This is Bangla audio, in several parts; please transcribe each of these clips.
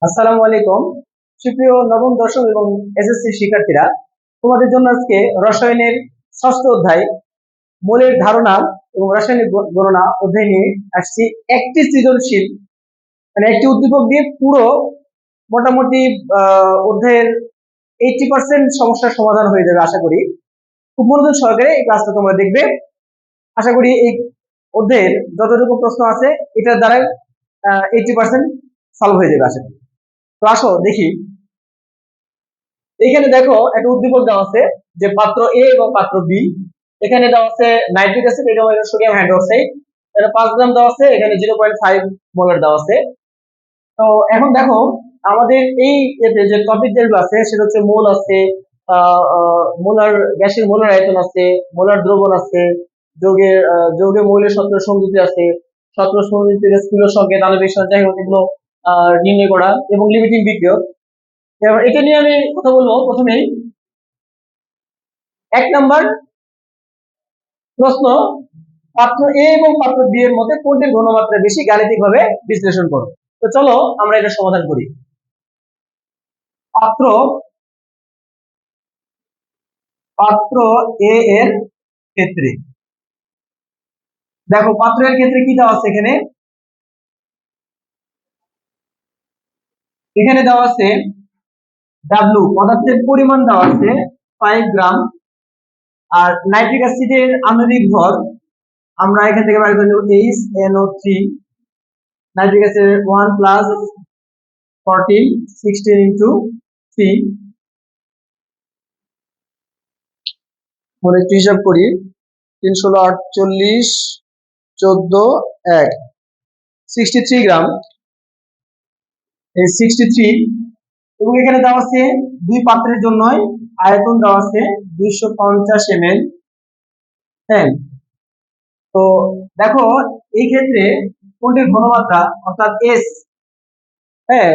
আসসালামু আলাইকুম। সুপ্রিয় নবম দশম এবং এসএসসি শিক্ষার্থীরা, তোমাদের জন্য আজকে রসায়নের ষষ্ঠ অধ্যায় মোলের ধারণা এবং রাসায়নিক গণনা অধ্যায় নিয়ে আসছি। একটি সৃজনশীল মানে একটি উদ্দীপক দিয়ে পুরো মোটামুটি অধ্যায়ের 80% সমস্যার সমাধান হয়ে যাবে আশা করি। খুব মনোযোগ সহকারে এই ক্লাসটা তোমরা দেখবে। আশা করি এই অধ্যায়ের যতটুকু প্রশ্ন আছে এটার দ্বারা 80% সলভ হয়ে যাবে আশা করি। তো আসো দেখি, এখানে দেখো একটা উদ্দীপক দেওয়া আছে যে পাত্র এ এবং পাত্র বি। এখানে দেওয়া আছে নাইট্রিক অ্যাসিড এবং সোডিয়াম হাইড্রোক্সাইড, এটা 5 গ্রাম দেওয়া আছে, এখানে 0.5 মোলার দেওয়া আছে। তো এখন দেখো আমাদের এই এতে যে টপিক যেগুলো আছে সেটা হচ্ছে মোল আছে, মোলার গ্যাসের মোলার আয়তন আছে, মোলার দ্রবণ আছে, যৌগের মৌলের সত্র সংযুক্তি আছে, সত্র সংযুক্তির স্থূল সংকেত আণবিক সঞ্চয় এগুলো নির্ণয় করা এবং লিমিটিং বিক্রিয়ক। এবার এটা নিয়ে আমি কথা বলবো। প্রথমেই 1 নাম্বার প্রশ্ন, পাত্র এ এবং পাত্র বি এর মধ্যে কোনটির ঘনমাত্রা বেশি, গাণিতিক ভাবে বিশ্লেষণ করো। তো চলো আমরা এটা সমাধান করি। পাত্র পাত্র এ এর ক্ষেত্রে দেখো, পাত্রের ক্ষেত্রে কি দেওয়া আছে, এখানে এখানে দেওয়া আছে ডাব্লু পদার্থের পরিমাণ দেওয়া আছে 5 গ্রাম, আর নাইট্রিক অ্যাসিডের আণবিক ভর আমরা এখান থেকে বের করে নেব HNO3। Nitric acid 1 plus 14 16 into 3, একটু হিসাব করি, 3 16 48 14 1 63 গ্রাম, এই 63। এবং এখানে দেওয়া আছে দুই পাত্রের জন্য আয়তন দেওয়া আছে 250 ml। হ্যাঁ, তো দেখো এই ক্ষেত্রে কোনটির ঘনমাত্রা অর্থাৎ এস, হ্যাঁ,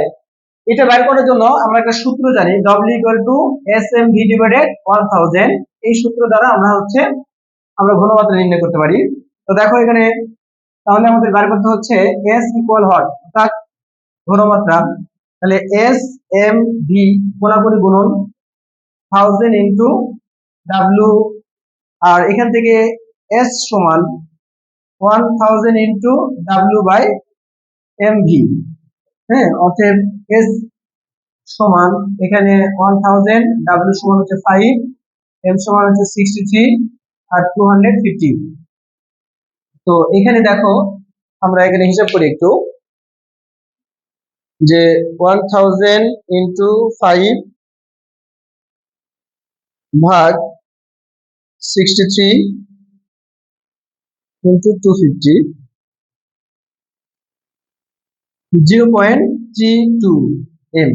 এটা বের করার জন্য আমরা একটা সূত্র জানি, W = SMV/1000। এই সূত্র দ্বারা আমরা ঘনমাত্রা নির্ণয় করতে পারি। তো দেখো এখানে তাহলে আমাদের বের করতে হচ্ছে S ইকুয়াল হট অর্থাৎ ঘনমাত্রা, তাহলে SMV কোনাকুনি গুণন 1000 ইন্টু W, আর এখান থেকে S সমান 1000 ইন্টু W/MV। হ্যাঁ, অতএব S সমান এখানে 1000, W সমান হচ্ছে 5, M সমান হচ্ছে 63 আর 250। তো এখানে দেখো আমরা এখানে হিসাব করি একটু, যে 1000 ইন্টু 5 ভাগ 63 ইন্টু 250, 0.32 M,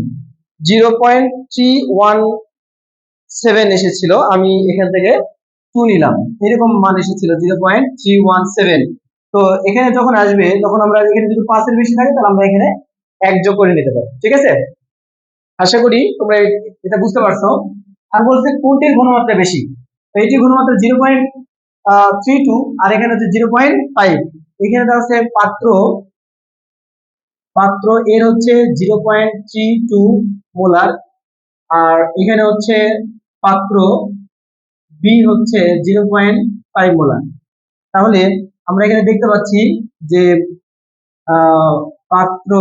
0.317 এসেছিল, আমি এখান থেকে 2 নিলাম, এরকম মান এসেছিল 0.317। তো এখানে যখন আসবে তখন আমরা এখানে যদি 5 এর বেশি থাকে তাহলে আমরা এখানে 1 যোগ করে নিতে পারি। ঠিক আছে, আশা করি তোমরা এটা বুঝতে পারছো। আর বলছে কোনটির ঘনমাত্রা বেশি, তো এটির ঘনমাত্রা 0.32 আর এখানে হচ্ছে 0.5। এখানে দেওয়া আছে পাত্র এর হচ্ছে 0.32 মোলার, আর এখানে হচ্ছে পাত্র বি হচ্ছে 0.5 মোলার। তাহলে আমরা এখানে দেখতে পাচ্ছি যে পাত্র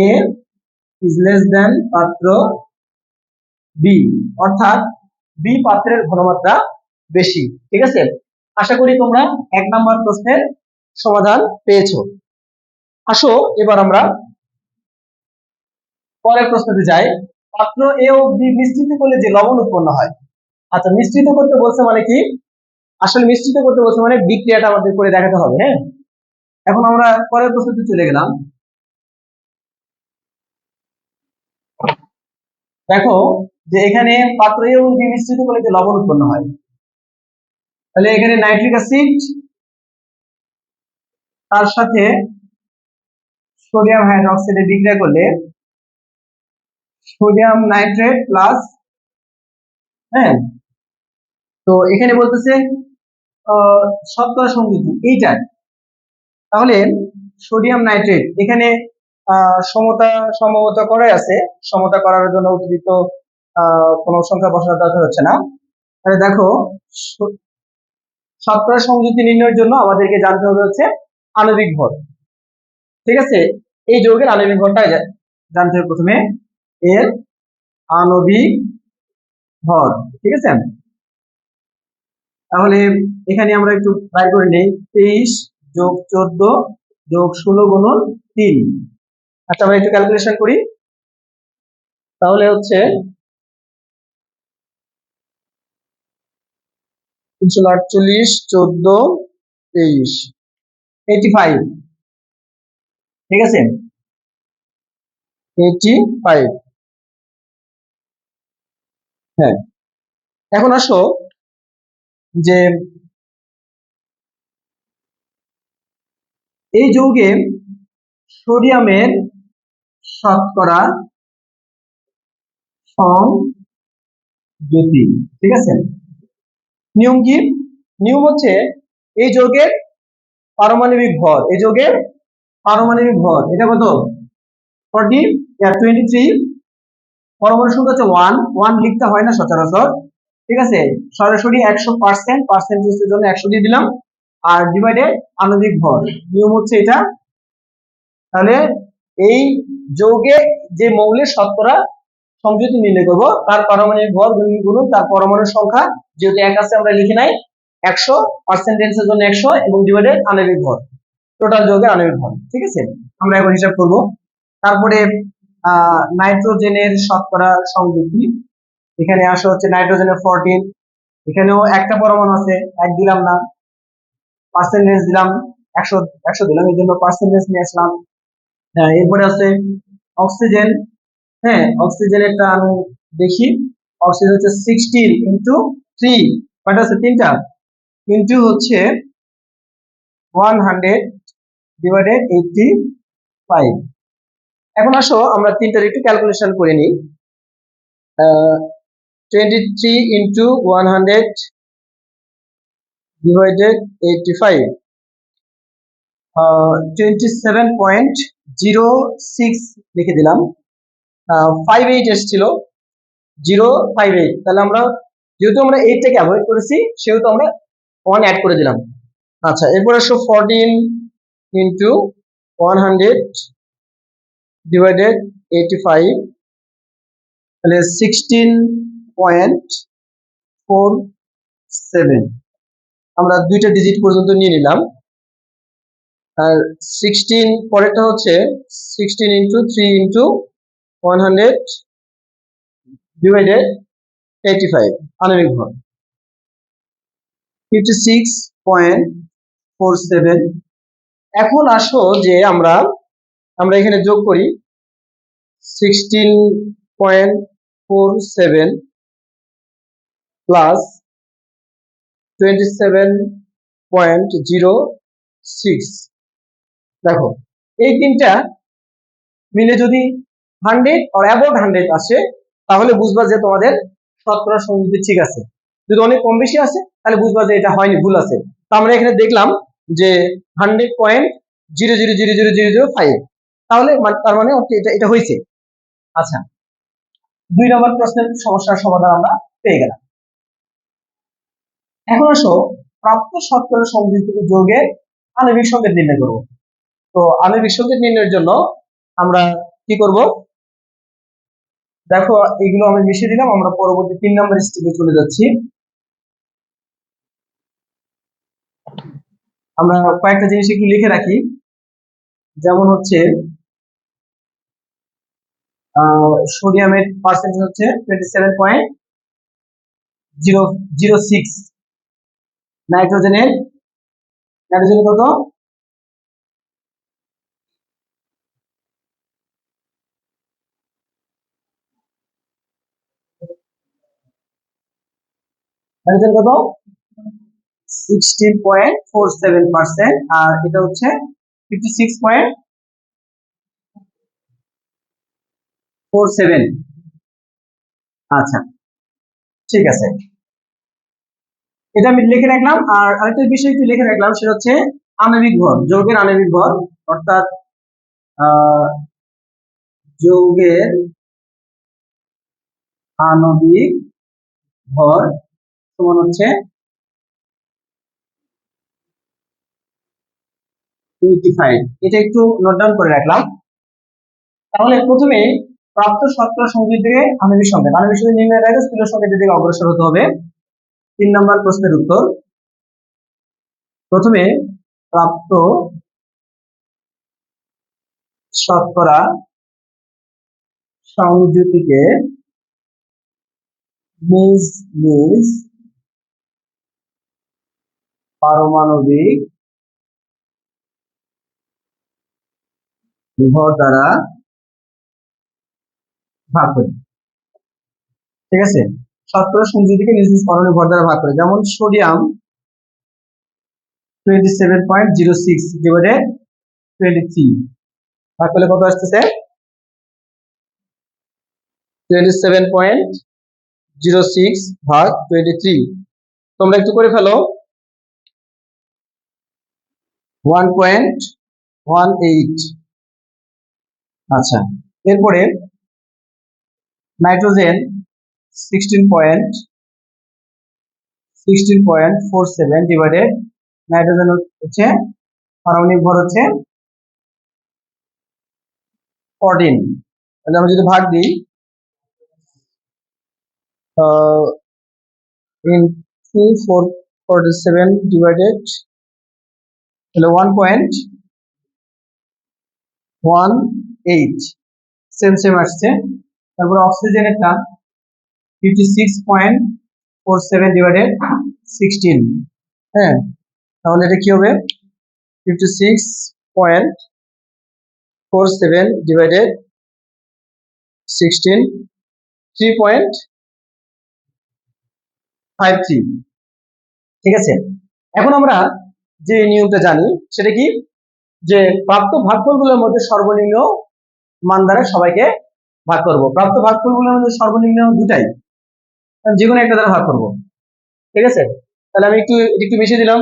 এ ইজ লেস দেন পাত্র বি, অর্থাৎ বি পাত্রের ঘনমাত্রা বেশি। ঠিক আছে, আশা করি তোমরা 1 নাম্বার প্রশ্নের সমাধান পেয়েছো। আসো এবার আমরা পরের প্রশ্নতে যাই। পাত্র এ ও বি মিশ্রিত করলে যে লবণ উৎপন্ন হয়। আচ্ছা, মিশ্রিত করতে বলছে মানে কি, আসলে মিশ্রিত করতে বলছে মানে বিক্রিয়াটা আমাদের করে দেখাতে হবে। হ্যাঁ, এখন আমরা পরের প্রশ্নতে চলে গেলাম। দেখো যে এখানে পাত্র এ এবং বি মিশ্রিত করলে যে লবণ উৎপন্ন হয়, তাহলে এখানে নাইট্রিক অ্যাসিড তার সাথে সোডিয়াম হাইড্রোক্সাইডে বিক্রিয়া করলে সোডিয়াম নাইট্রেট প্লাস, হ্যাঁ, তো এখানে বলতেছে শতকরা সংযুক্তি এইটা, তাহলে সোডিয়াম নাইট্রেট এখানে সমতা সম্ভবত করে আছে, সমতা করার জন্য অতিরিক্ত কোনো সংখ্যা বসানোর দরকার হচ্ছে না। তাহলে দেখো, শতকরা সংযুক্তি নির্ণয়ের জন্য আমাদেরকে জানতে হবে হচ্ছে আণবিক ভর। ঠিক আছে, এই যৌগের আণবিক ভরটা জানতে হবে প্রথমে, এর আণবিক ভর। ঠিক আছে, তাহলে এখানে আমরা একটু ট্রাই করে নেই। 23 যোগ 14 যোগ 16 গুণন 3। আচ্ছা, আমরা একটু ক্যালকুলেশন করি। তাহলে হচ্ছে 348 14 23 85। ঠিক আছে, 85। হ্যাঁ, এখন আসো যে এই যৌগে সোডিয়ামের শতকরা সংযুতি। ঠিক আছে, নিয়ম কি? নিয়ম হচ্ছে এই যৌগের পারমাণবিক ভর, এই যৌগের পারমাণবিক ভর এটা কত? 23। পরমাণু সংখ্যা হচ্ছে 1 1 লিখতে হয় না সচরাচর। ঠিক আছে, সরাসরি 100% পার্সেন্টেজের জন্য 100 দিয়ে দিলাম, আর ডিভাইডেড আণবিক ভর, নিয়ম হচ্ছে এটা। তাহলে এই যৌগে যে মৌলের শতকরা সংযুতি নির্ণয় করব, তার পারমাণবিক ভর গুণন তার পরমাণু সংখ্যা, যেহেতু এক আছে আমরা লিখি নাই, 100 পার্সেন্টেজের জন্য 100 এবং ডিভাইডেড আণবিক ভর, টোটাল যৌগের আণবিক ভর। ঠিক আছে, আমরা এখন হিসাব করব। তারপরে নাইট্রোজেনের শতকরা সংযুতি, এখানে আসা হচ্ছে নাইট্রোজেনের 14, এখানেও একটা পরমাণু আছে, এক দিলাম না, পার্সেন্টেজ দিলাম 100 100 দিলাম, এই জন্য পার্সেন্টেজ নিয়ে আসলাম। হ্যাঁ, এরপরে আছে অক্সিজেন। হ্যাঁ, অক্সিজেনেরটা আমি দেখি, অক্সিজেন হচ্ছে 16 ইন্টু 3, কয়টা আছে? 3টা, ইন্টু হচ্ছে 100 ডিভাইডেড 85। এখন আসো আমরা তিনটার একটু ক্যালকুলেশন করে নিই। 23 ইন্টু 100 ডিভাইডেড 85, 27.06 লিখে দিলাম। 58 এসেছিল, 058। তাহলে আমরা যেহেতু আমরা 8টাকে অ্যাভয়েড করেছি, সেহেতু আমরা 1 অ্যাড করে দিলাম। আচ্ছা, এরপর আসো 14 ইন্টু 100 ডিভাইডেড 85, তাহলে 16.47। আমরা দুইটা ডিজিট পর্যন্ত নিয়ে নিলাম। আর 16 পরেরটা হচ্ছে 16 ইন্টু 3 ইন্টু 100 ডিভাইডেড 85, আণবিক ভর 56.47। এখন আসো যে আমরা এখানে যোগ করি 16.47 প্লাস 27.06। দেখো, এই তিনটা মিলে যদি 100 or above 100 আসে, তাহলে বুঝবা যে তোমাদের শতকরা সংযুতি ঠিক আছে। যদি অনেক কম বেশি আসে, তাহলে বুঝবা যে এটা হয়নি, ভুল আছে। তো আমরা এখানে দেখলাম যে 100.000005, তাহলে তার মানে এটা হয়েছে। আচ্ছা, 2 নম্বর প্রশ্নের সমস্যার সমাধান আমরা পেয়ে গেলাম। এখন আসো প্রাপ্ত শতকরা সংযুক্ত যৌগের আণবিক সংকেত নির্ণয় করব। তো আণবিক সংকেত নির্ণয়ের জন্য আমরা কি করব? দেখো, এগুলো আমি মিশিয়ে দিলাম, আমরা পরবর্তী 3 নম্বর স্টেপে চলে যাচ্ছি। আমরা কয়েকটা জিনিস একটু লিখে রাখি, যেমন হচ্ছে সোডিয়ামের পার্সেন্টেজ হচ্ছে 27.006, নাইট্রোজেনের কত? নাইট্রোজেন কত? 16.47%, আর এটা হচ্ছে 56.47। আচ্ছা, ঠিক আছে, এটা আমি লিখে রাখলাম। আর আরেকটা বিষয় একটু লিখে রাখলাম, সেটা হচ্ছে আণবিক ভর, যৌগের আণবিক ভর, অর্থাৎ যৌগের আণবিক ভর সমান হচ্ছে 25। এটা একটু নোট ডাউন করে রাখলাম। তাহলে প্রথমে প্রাপ্ত শর্করা সংযুক্ত থেকে আণবিক সংকেত নির্ণয়ের আগে স্থূল সংকেতের দিকে অগ্রসর হতে হবে। 3 নম্বর প্রশ্নের উত্তর, প্রথমে প্রাপ্ত শর্করা সংযুতিকে নিজ নিজ পারমাণবিক ভর দ্বারা ভাগ করি। ঠিক আছে, শর্করা সংযুতিকে নিজ নিজ পারমাণবিক ভর দ্বারা ভাগ করে। যেমন সোডিয়াম 27.06 ডিভাইডেড 23 ভাগ করলে কত আসতেছে? 27.06 ভাগ 23। তোমরা একটু করে ফেলো। 1.18। আচ্ছা, এরপরে নাইট্রোজেন 16.47 ডিভাইডেড, নাইট্রোজেন হচ্ছে পারমাণবিক ভর হচ্ছে 14। তাহলে আমরা যদি ভাগ দিই ইনটু 447 ডিভাইডেড, তাহলে 1.18 সেম আসছে। তারপর অক্সিজেনেরটা 56.47 ডিভাইডেড 16। হ্যাঁ, তাহলে এটা কি হবে? 56.47 ডিভাইডেড 16, 3.53। ঠিক আছে, এখন আমরা যে নিয়মটা জানি সেটা কি, যে প্রাপ্ত ভাগফলগুলোর মধ্যে সর্বনিম্ন মান দ্বারা সবাইকে ভাগ করব। প্রাপ্ত ভাগফলগুলোর মধ্যে সর্বনিম্ন দুটাই, যে কোনো একটা দ্বারা ভাগ করব। ঠিক আছে, তাহলে আমি একটু মিশিয়ে দিলাম।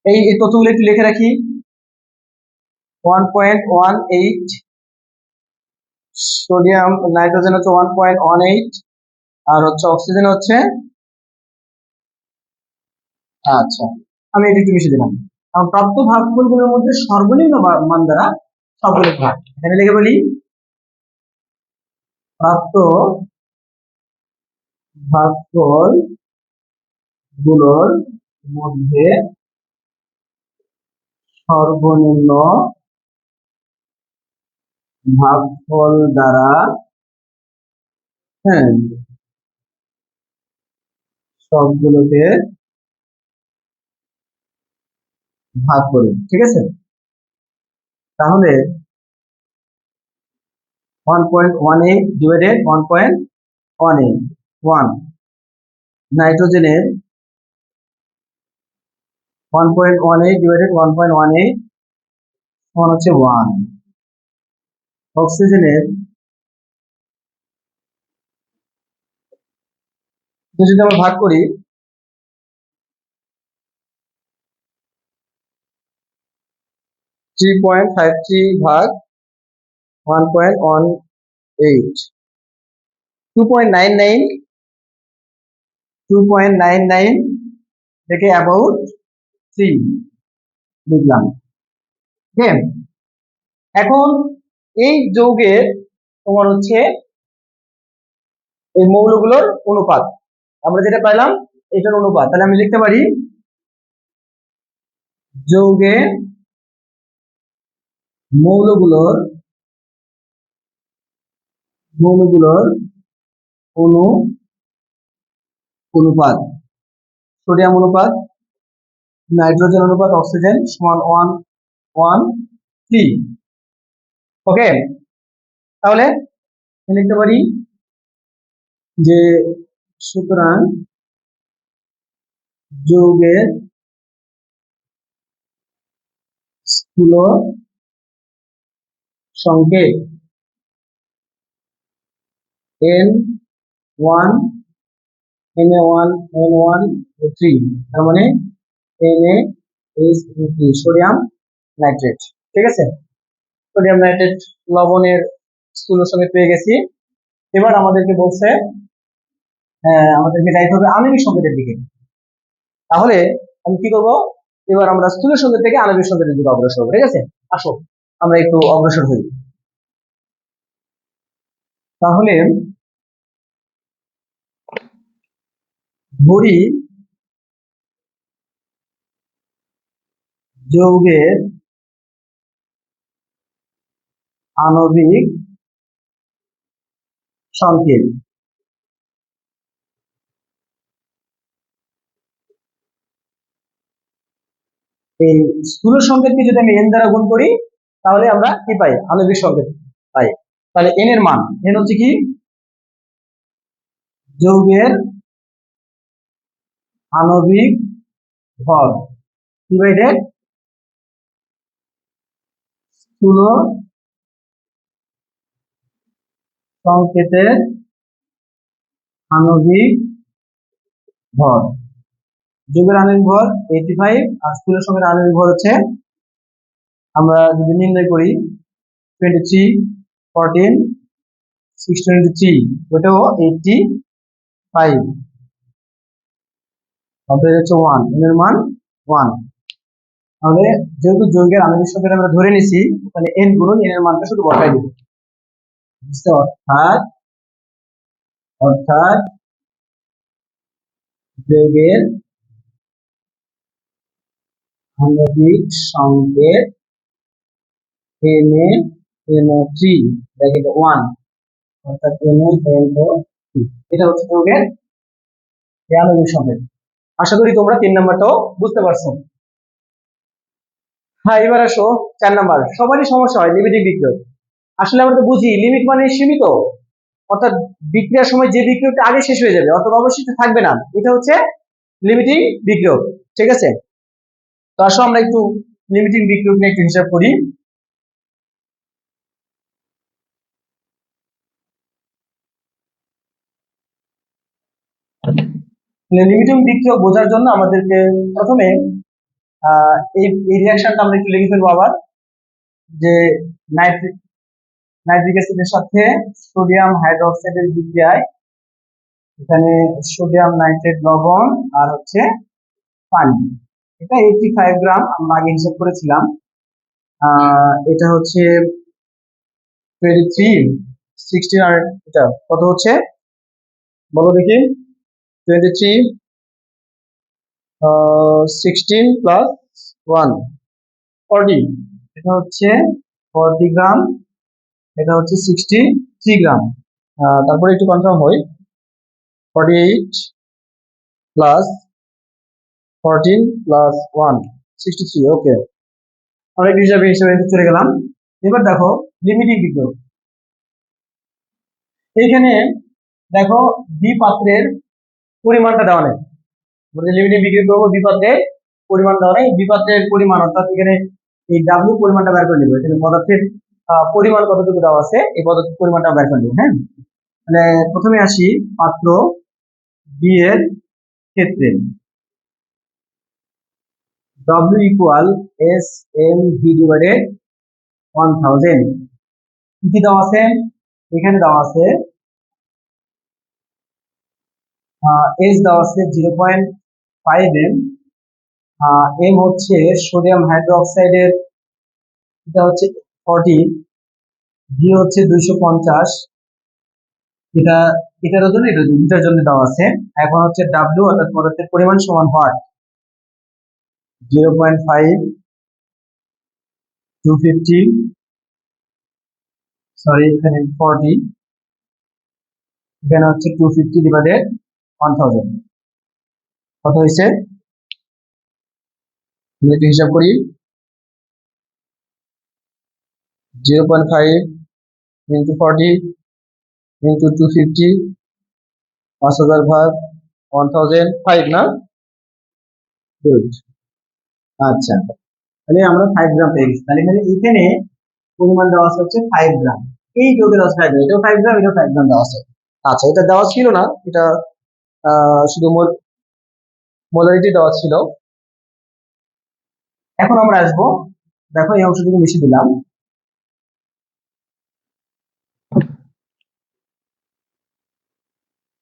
এই তথ্যগুলো একটু লিখে রাখি। 1.18, সোডিয়াম নাইট্রোজেন হচ্ছে 1.18, আর হচ্ছে অক্সিজেন হচ্ছে, আচ্ছা আমি এটা একটু মিশিয়ে দিলাম। প্রাপ্ত ভাগফলগুলোর মধ্যে সর্বনিম্ন মান দ্বারা সবগুলো ভাগ। এখানে লিখে বলি প্রাপ্ত ভাগফল গুলোর মধ্যে সর্বনিম্ন ভাগফল দ্বারা, হ্যাঁ, সবগুলোকে ভাগ করি। ঠিক আছে, তাহলে 1.18 ডিভাইডেড 1.18, 1। নাইট্রোজেনের 1.18 ডিভাইডেড 1.18 সমান হচ্ছে 1। অক্সিজেনের যদি আমরা ভাগ করি, 3.53 ভাগ 1.18, 2.99 থেকে অ্যাবাউট 3 লিখলাম। হ্যাঁ, এখন এই যৌগের তোমার হচ্ছে এই মৌলগুলোর অনুপাত আমরা যেটা পাইলাম, এটার অনুপাত। তাহলে আমি লিখতে পারি যৌগের মৌলগুলোর অনুপাত, সোডিয়াম অনুপাত, নাইট্রোজেন অনুপাত, অক্সিজেন সমান 1:1:3। ওকে, তাহলে লিখতে পারি যে সুতরাং যৌগের স্থূল সংকেত N1, Na1, N1, O3, তার মানে NaSO3 সোডিয়াম নাইট্রেট। ঠিক আছে, সোডিয়াম নাইট্রেট লবণের স্থূল সংকেত পেয়ে গেছি। এবার আমাদেরকে বলছে আমাদেরকে যাইতে হবে আণবিক সংকেতের দিকে। তাহলে আমি কি করব, এবার আমরা স্থূল সংকেত থেকে আণবিক সংকেতের দিকে অগ্রসর হবো। ঠিক আছে, আসো আমরা একটু অগ্রসর হই। তাহলে ধরি যৌগের আণবিক সংকেত এই স্থূল সংকেতকে যদি আমি এন দ্বারা গুণ করি তাহলে আমরা কি পাই, আণবিক সংকেত পাই। তাহলে এন এর মান, এন হচ্ছে কি যৌগের আণবিক ভর ডিভাইডেড স্থূল সংকেতের আণবিক ভর। যৌগের আণবিক ভর 85 আর স্থূল সংকেতের আণবিক ভর হচ্ছে, আমরা যদি নির্ণয় করি 23 14 16 into 3, ওটাও 85, তারপরে হচ্ছে 1, এর মান 1। তাহলে যেহেতু যৌগের আণবিক সংকেত আমরা ধরে নিছি, তাহলে n গুণন n এর মানটা শুধু বসাই দিব। অর্থাৎ অর্থাৎ যৌগের আণবিক সংকেত NaNO3 ব্র্যাকেটে 1, অর্থাৎ NaNO3, এটা হচ্ছে যৌগের আণবিক সংকেত। আশা করি তোমরা 3 নাম্বারটাও বুঝতে পারছো। হ্যাঁ, এবার আসো 4 নাম্বার। সবারই সমস্যা হয় লিমিটিং বিক্রিয়ক। আসলে আমরা তো বুঝি লিমিট মানে সীমিত, অর্থাৎ বিক্রিয়ার সময় যে বিক্রিয়কটা আগে শেষ হয়ে যাবে অর্থাৎ অবশিষ্ট থাকবে না, এটা হচ্ছে লিমিটিং বিক্রিয়ক। ঠিক আছে, তো আসো আমরা একটু লিমিটিং বিক্রিয়ক নিয়ে একটু হিসাব করি। লিমিটিং বিক্রিয়ক বোঝার জন্য আমাদেরকে প্রথমে এই রিঅ্যাকশনটা আমরা একটু লিখে ফেলবো আবার, যে নাইট্রিক অ্যাসিডের সাথে সোডিয়াম হাইড্রোক্সাইডের বিক্রিয়ায় এখানে সোডিয়াম নাইট্রেট লবণ আর হচ্ছে পানি, এটা 85 গ্রাম আমরা আগে হিসাব করেছিলাম। এটা হচ্ছে 23 16 আর এটা কত হচ্ছে বলো দেখি, 23 16 প্লাস 1 40, এটা হচ্ছে 40 গ্রাম, এটা হচ্ছে 63 গ্রাম। তারপরে একটু কনফার্ম হই, 48 প্লাস 14 প্লাস 1 63। ওকে, আমরা হিসাবে চলে গেলাম। এবার দেখো লিমিটিং বিক্রিয়ক। এইখানে দেখো বি পাত্রের পরিমাণটা দেওয়া নেই, লিমিটিং বিক্রিয়ক করবো, বি পাত্রের পরিমাণ দেওয়া নেই। বি পাত্রের পরিমাণ অর্থাৎ এখানে এই ডাব্লিউ পরিমাণটা বের করে নেবো। এখানে পদার্থের পরিমাণ কতটুকু দেওয়া আছে, এই পদার্থের পরিমাণটা বের করে নেবো। হ্যাঁ, মানে প্রথমে আসি পাত্র বি এর ক্ষেত্রে, W equal SMV divided 1000। কি দেওয়া আছে এখানে, দেওয়া আছে S দেওয়া আছে 0.5 m, M হচ্ছে সোডিয়াম হাইড্রোক্সাইডের, এটা হচ্ছে 40, V হচ্ছে 250, এটা এটার জন্য এটা দুটার জন্য দেওয়া আছে। এখন হচ্ছে W অর্থাৎ পদার্থের পরিমাণ সমান হয় 0.5 250, সরি এখানে 40, এখানে হচ্ছে 250 ডিভাইডেড 1000, কত হয়েছে একটু হিসাব করি। 0.5 ইন্টু 40 ইন্টু 250, 5000 ভাগ 1005 না, গুড। আচ্ছা, তাহলে আমরা 5 গ্রাম পেয়ে গেছি। তাহলে এখানে পরিমাণ দেওয়া আছে হচ্ছে 5 গ্রাম, এই যোগের আছে 5 গ্রাম, এটাও 5 গ্রাম, এটাও 5 গ্রাম দেওয়া আছে। আচ্ছা, এটা দেওয়া ছিল না, এটা শুধু মোলারিটি দেওয়া ছিল। এখন আমরা আসবো, দেখো এই অংশটুকু মিশিয়ে দিলাম,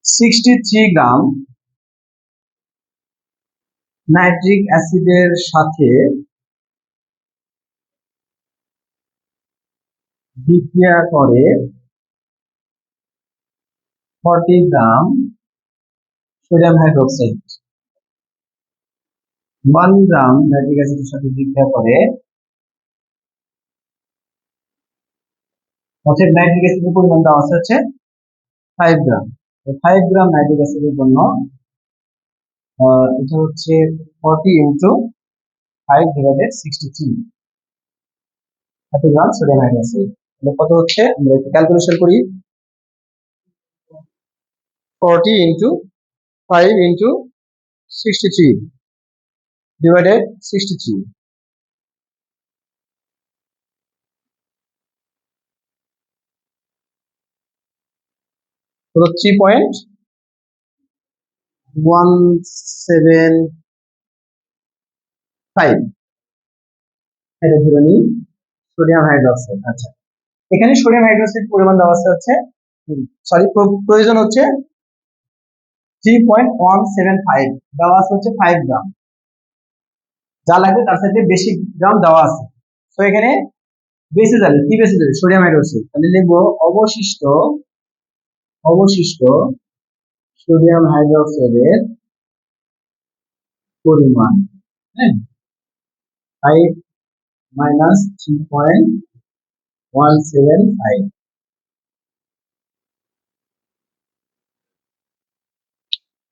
63 গ্রাম নাইট্রিক অ্যাসিডের সাথে বিক্রিয়া করে 40 গ্রাম সোডিয়াম হাইড্রোক্সাইড। 1 গ্রাম নাইট্রিক অ্যাসিডের সাথে বিক্রিয়া করে, অর্থাৎ নাইট্রিক অ্যাসিডের পরিমাণ দেওয়া আছে হচ্ছে 5 গ্রাম। 5 গ্রাম নাইট্রিক অ্যাসিডের জন্য এটা হচ্ছে 40 ইন্টু 5 ডিভাইডেড 63 এত গ্রাম সোডিয়াম হাইড্রোক্সাইড। তাহলে কত হচ্ছে, আমরা একটু ক্যালকুলেশন করি। 40 ইন্টু 5 ইন্টু 63 ডিভাইডেড 63, হলো 3.175। এটা ধরে নিই সোডিয়াম হাইড্রোক্সাইড। আচ্ছা, এখানে সোডিয়াম হাইড্রোক্সাইড পরিমাণ দেওয়া আছে হচ্ছে, সরি, প্রয়োজন হচ্ছে 3.175, দেওয়া আছে হচ্ছে 5 গ্রাম। যা লাগবে তার সাথে বেশি গ্রাম দেওয়া আছে, তো এখানে বেঁচে যাবে, কি বেঁচে যাবে, সোডিয়াম হাইড্রোক্সাইড। তাহলে লিখবো অবশিষ্ট সোডিয়াম হাইড্রোক্সাইডের পরিমাণ, হ্যাঁ, 5 মাইনাস 3.175,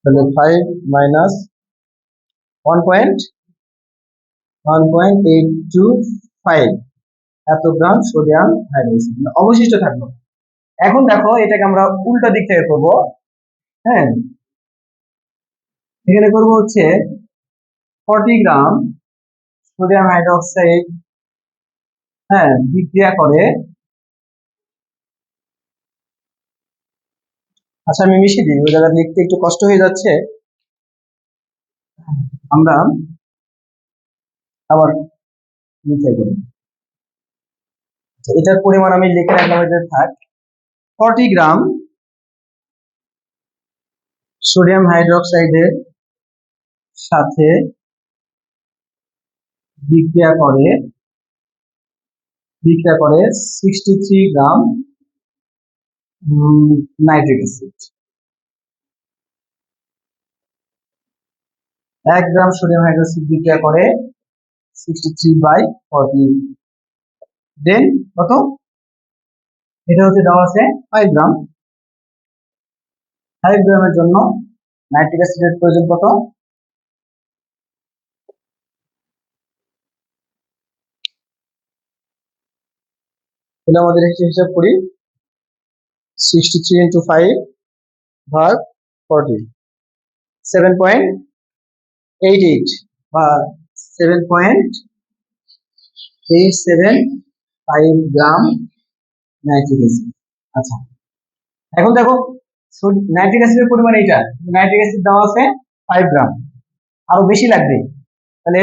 তাহলে 5 মাইনাস 1.825 এত গ্রাম সোডিয়াম হাইড্রোক্সাইড অবশিষ্ট থাকলো। এখন দেখো এটাকে আমরা উল্টা দিক থেকে করবো, হ্যাঁ, এখানে করবো হচ্ছে 40 গ্রাম সোডিয়াম হাইড্রোক্সাইড, হ্যাঁ, বিক্রিয়া করে, আচ্ছা আমি মিশিয়ে দিই, ওই জায়গা লিখতে একটু কষ্ট হয়ে যাচ্ছে, আমরা আবার লিখে করি। এটার পরিমাণ আমি লিখে রাখলাম, এটা থাক। 40 গ্রাম সোডিয়াম হাইড্রোক্সাইডের সাথে বিক্রিয়া করে 63 gram nitric acid. 1 gram sodium hydroxide বিক্রিয়া করে 63/40, দেন কত, এটা হচ্ছে দেওয়া আছে 5 গ্রাম। 5 গ্রামের জন্য নাইট্রিক অ্যাসিডের প্রয়োজন কত, তাহলে আমাদের হিসাব করি 63 ইন্টু 5 ভাগ 40, 7.88 বা 7.875 গ্রাম নাইট্রিক অ্যাসিড। আচ্ছা, এখন দেখো নাইট্রিক অ্যাসিডের পরিমাণ এইটা, নাইট্রিক অ্যাসিড দেওয়া আছে 5 গ্রাম, আরো বেশি লাগবে, তাহলে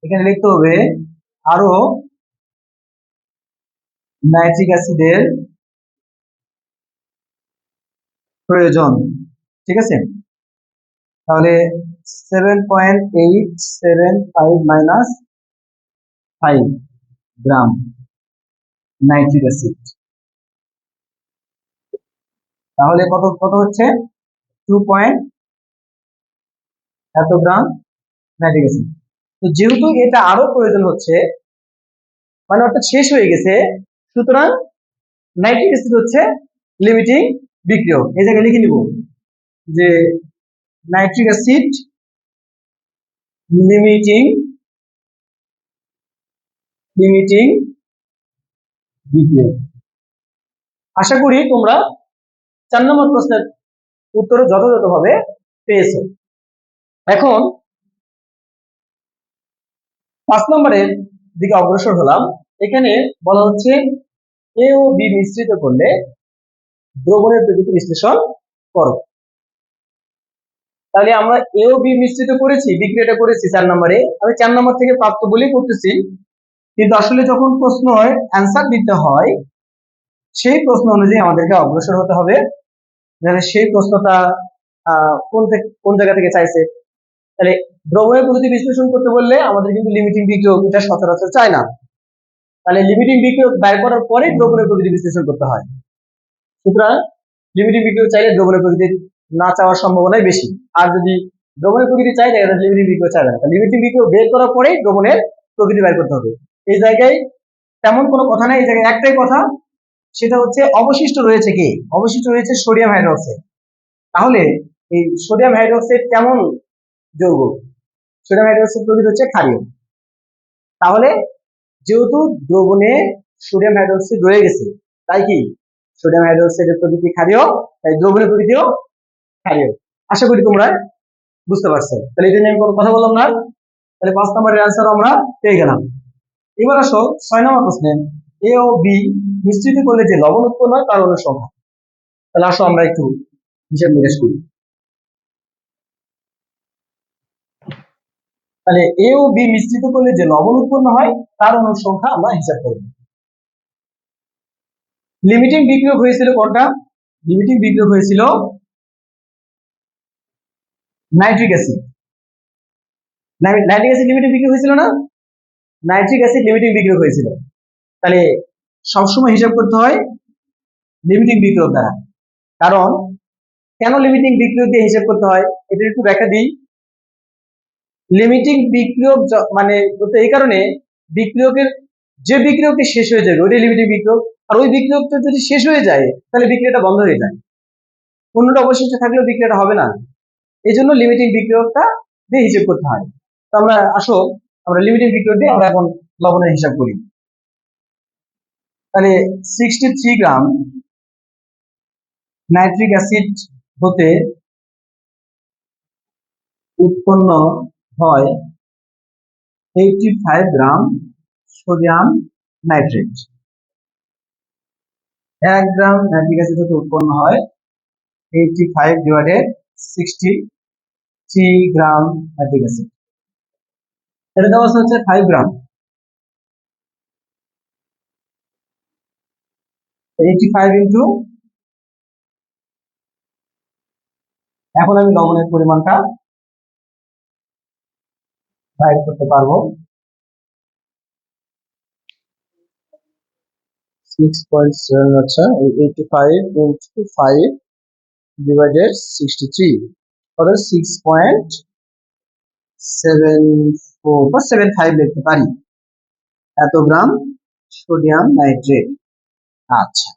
এখানে লিখতে হবে আরো নাইট্রিক অ্যাসিডের প্রয়োজন, ঠিক আছে। তাহলে 7.875 মাইনাস 5 গ্রাম নাইট্রিক অ্যাসিড, তাহলে কত কত হচ্ছে 2 পয়েন্ট এত গ্রাম নাইট্রিক অ্যাসিড। তো যেহেতু এটা আরো প্রয়োজন হচ্ছে, মানে অর্থাৎ শেষ হয়ে গেছে, সুতরাং নাইট্রিক অ্যাসিড হচ্ছে লিমিটিং বিক্রিয়ক। এই জায়গায় লিখে নিব যে নাইট্রিক অ্যাসিড লিমিটিং বিক্রিয়ক। আশা করি তোমরা 4 নম্বর প্রশ্নের উত্তর যথাযথভাবে পেয়েছো। এখন 5 নম্বরের দিকে অগ্রসর হলাম। এখানে বলা হচ্ছে এ ও বি মিশ্রিত করলে দ্রবণের প্রকৃতি বিশ্লেষণ করো। তাহলে আমরা এ ও বি মিশ্রিত করেছি, বিক্রিয়াটা করেছি 4 নম্বরে, আমি 4 নম্বর থেকে প্রাপ্ত বলেই করতেছি, কিন্তু আসলে যখন প্রশ্ন অ্যান্সার দিতে হয় সেই প্রশ্ন অনুযায়ী আমাদেরকে অগ্রসর হতে হবে। সেই প্রশ্নটা কোন জায়গা থেকে চাইছে। তাহলে দ্রবণের প্রকৃতি বিশ্লেষণ করতে বললে আমাদের কিন্তু লিমিটিং বিক্রিয়ক এটা সচরাচর চায় না। তাহলে লিমিটিং বিক্রিয়ক বের করার পরে দ্রবণের প্রকৃতি বিশ্লেষণ করতে হয়। সুতরাং লিমিটিং বিক্রিয়ক চাইলে দ্রবণের প্রকৃতি না চাওয়ার সম্ভাবনাই বেশি। আর যদি দ্রবণের প্রকৃতি চাই তাহলে লিমিটিং বিক্রিয়ক চাইবে না। লিমিটিং বিক্রিয়ক বের করার পরেই দ্রবণের প্রকৃতি বের করতে হবে। এই জায়গায় তেমন কোনো কথা নাই, এই জায়গায় একটাই কথা, সেটা হচ্ছে অবশিষ্ট রয়েছে কি? অবশিষ্ট রয়েছে সোডিয়াম হাইড্রোক্সাইড। তাহলে এই সোডিয়াম হাইড্রোক্সাইড কেমন যৌগ? সোডিয়াম হাইড্রোক্সাইড প্রকৃতি হচ্ছে ক্ষারীয়। তাহলে যেহেতু দ্রবণে সোডিয়াম হাইড্রোক্সাইড রয়ে গেছে, তাই কি সোডিয়াম হাইড্রোক্সাইডের প্রকৃতি ক্ষারীয়, তাই দ্রবণের প্রকৃতিও ক্ষারীয়। আশা করি তোমরা বুঝতে পারছো। তাহলে এটা নিয়ে আমি কোনো কথা বললাম না। তাহলে 5 নম্বরের অ্যান্সার আমরা পেয়ে গেলাম। এবার আসো 6 নম্বর প্রশ্নে, এ ও বি মিশ্রিত করলে যে লবণ উৎপন্ন হয় তার অনুসংখ্যা। তাহলে আসো আমরা একটু হিসাব নিকাশ করি। তাহলে এ ও বি মিশ্রিত করলে যে লবণ উৎপন্ন হয় তার অনুসংখ্যা আমরা হিসাব করব। লিমিটিং বিক্রিয়ক হয়েছিল কোনটা? লিমিটিং বিক্রিয়ক হয়েছিল nitric acid. Nitric acid limiting বিক্রিয়ক হয়েছিল না? নাইট্রিক অ্যাসিড লিমিটিং বিক্রিয়ক হয়েছিল। তাহলে সবসময় হিসাব করতে হয় লিমিটিং বিক্রিয়ক দ্বারা। কারণ কেন লিমিটিং বিক্রিয়ক দিয়ে হিসাব করতে হয় এটা একটু ব্যাখ্যা দিই। লিমিটিং বিক্রিয়ক মানে এই কারণে, বিক্রিয়কের যে বিক্রিয়কটি শেষ হয়ে যাবে ওইটাই লিমিটিং বিক্রিয়ক, আর ওই বিক্রিয়কটা যদি শেষ হয়ে যায় তাহলে বিক্রিয়াটা বন্ধ হয়ে যায়, অন্যটা অবশিষ্ট থাকলেও বিক্রিয়াটা হবে না। এই জন্য লিমিটিং বিক্রিয়কটা দিয়ে হিসাব করতে হয়। তো আমরা আসো আমরা লিমিটিং বিক্রিয়ক দিয়ে আমরা এখন লবণের হিসাব করি। তাহলে 63 গ্রাম নাইট্রিক অ্যাসিড হতে উৎপন্ন হয় 85 গ্রাম সোডিয়াম নাইট্রেট। 1 গ্রাম নাইট্রিক অ্যাসিড হতে উৎপন্ন হয় 85 ডিভাইডেড 63 গ্রাম নাইট্রিক অ্যাসিড। এটা দেওয়া হচ্ছে 5 গ্রাম। 85 ইন্টু, এখন আমি লবণের পরিমাণটা বাইর করতে পারবো। 6.7, আচ্ছা 85 ইন্টু 5 ডিভাইডেড 63 অর্থাৎ 6.74 বা 75 লিখতে পারি, এত গ্রাম সোডিয়াম নাইট্রেট। আচ্ছা,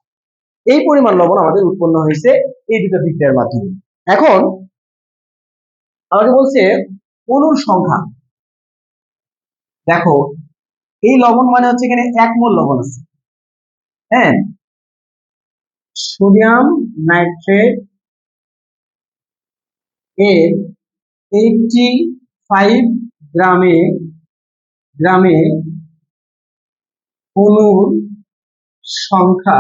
এই পরিমাণ লবণ আমাদের উৎপন্ন হয়েছে এই দুটো বিক্রিয়ার মাধ্যমে। এখন আমাকে বলছে অণুর সংখ্যা। দেখো এই লবণ মানে হচ্ছে এখানে 1 মোল লবণ আছে। হ্যাঁ, সোডিয়াম নাইট্রেট এর 85 গ্রামে অণুর সংখ্যা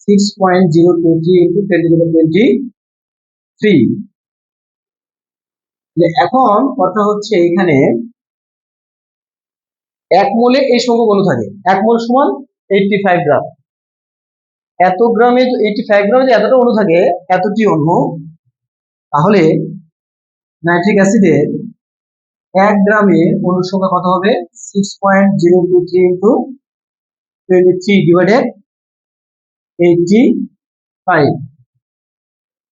6.023 ইন্টু 1023। এখন কথা হচ্ছে এখানে 1 মোলে এই সংখ্যক অণু থাকে। 1 মোল সমান 85 গ্রাম। এত গ্রামে 85 গ্রামে যে এতটা অণু থাকে, এতটি অণু, তাহলে নাইট্রিক অ্যাসিডের 1 গ্রামে অণুর সংখ্যা কত হবে? 6.023 ইন্টু 23 ডিভাইডেড 85।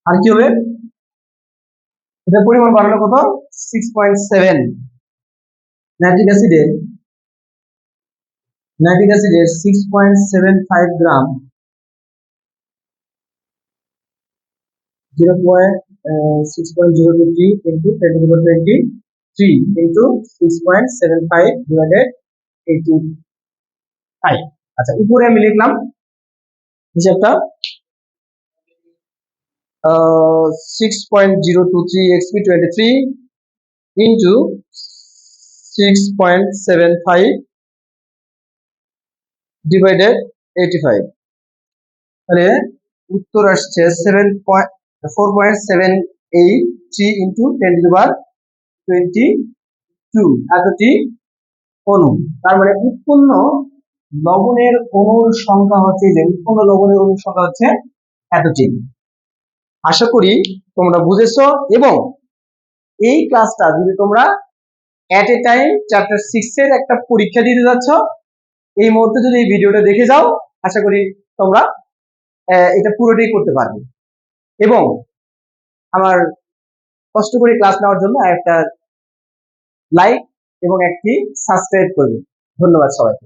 আর কি হবে? এটা পরিমাণ বাড়ানো কত? 6.7। নাইট্রিক অ্যাসিডের 6.75 গ্রাম 6.023 into 1023 into 6.75 divided 85। আচ্ছা, উপরে আমি লিখলাম হিসাবটা 6.023 xp23 into 6.75 divided 85। তাহলে উত্তর আসছে 4.783 into 1022 এতটি অণু। তার মানে উৎপন্ন লবণের অণুর সংখ্যা হচ্ছে, যে উৎপন্ন লবণের অণুর সংখ্যা হচ্ছে এতটি। আশা করি তোমরা বুঝেছো, এবং এই ক্লাসটা যদি তোমরা এট এ টাইম চ্যাপ্টার 6 এর একটা পরীক্ষা দিতে যাচ্ছ, এই মুহূর্তে যদি এই ভিডিওটা দেখে যাও, আশা করি তোমরা এটা পুরোটাই করতে পারবে। এবং আমার কষ্ট করে ক্লাস নেওয়ার জন্য একটা লাইক এবং একটি সাবস্ক্রাইব করবে। ধন্যবাদ সবাইকে।